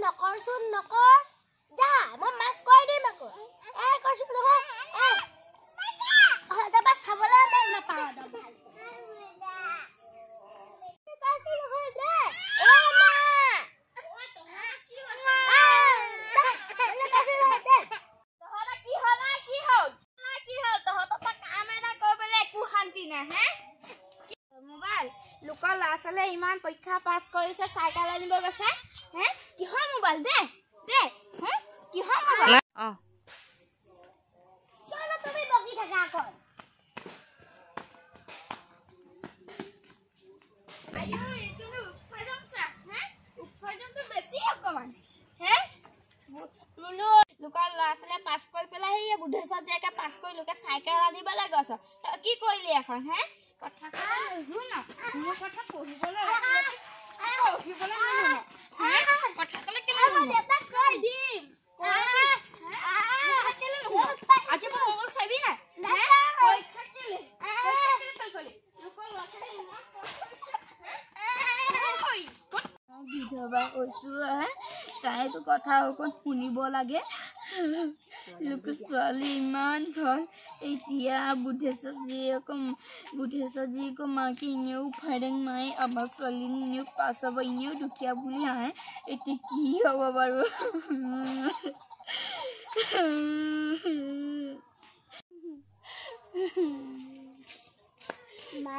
নকৰচোন নকৰ যা মই মাক কৈ দিম আকৌ কৈছো নহয় তাৰপৰা চাবলৈ নাপাওঁ লোকৰ ল'ৰা ছোৱালীয়ে ইমান পৰীক্ষা পাছ কৰিছে চাইকেল আনিব গৈছে কিহৰ মোবাইল দে কিহৰ মোবাইল তুমি বকি থাকা আকৌ লোকৰ ল'ৰা ছোৱালীয়ে পাছ কৰি পেলাই সেই বুদ্ধেশ্বৰ জীয়েকে পাছ কৰি লোকে চাইকেল আনিবলৈ গৈছ কি কৰিলি এখন কথা শুন মোৰ কথা পঢ়িবলৈ কথা ক'লে কেলে দেউতাক কৈ দিম আজি মই মোবাইল চাবি নাই পৰীক্ষা কেলে বিধৱা কৈছো তাইতো কথা অকণ শুনিব লাগে লোক ছোৱালী ইমান ভাল এতিয়া বুদ্ধেশ্বৰ জীয়েকো মাকে এনেও ফাইৰেং মায়ে আমাৰ ছোৱালীজনী এনেও পাছ হ'ব এনেও দুখীয়া বুলি আহে এতিয়া কি হ'ব বাৰু মা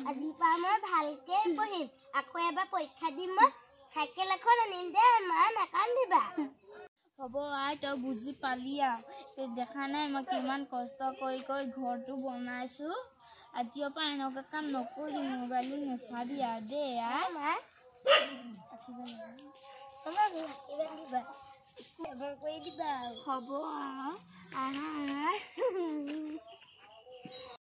আজিৰ পৰা মই ভালকে পঢ়িম আকৌ এবাৰ পৰীক্ষা দিম মই চাইকেল এখন আনিম দে মা নাকান্দিবা হ'ব আই তই বুজি পালি আৰু দেখা নাই মই কিমান কষ্ট কৰি ঘৰটো বনাইছো আজিৰ পৰা এনেকুৱা কাম নকৰিম মোবাইলটো নাচাবি আৰু দেই হ'ব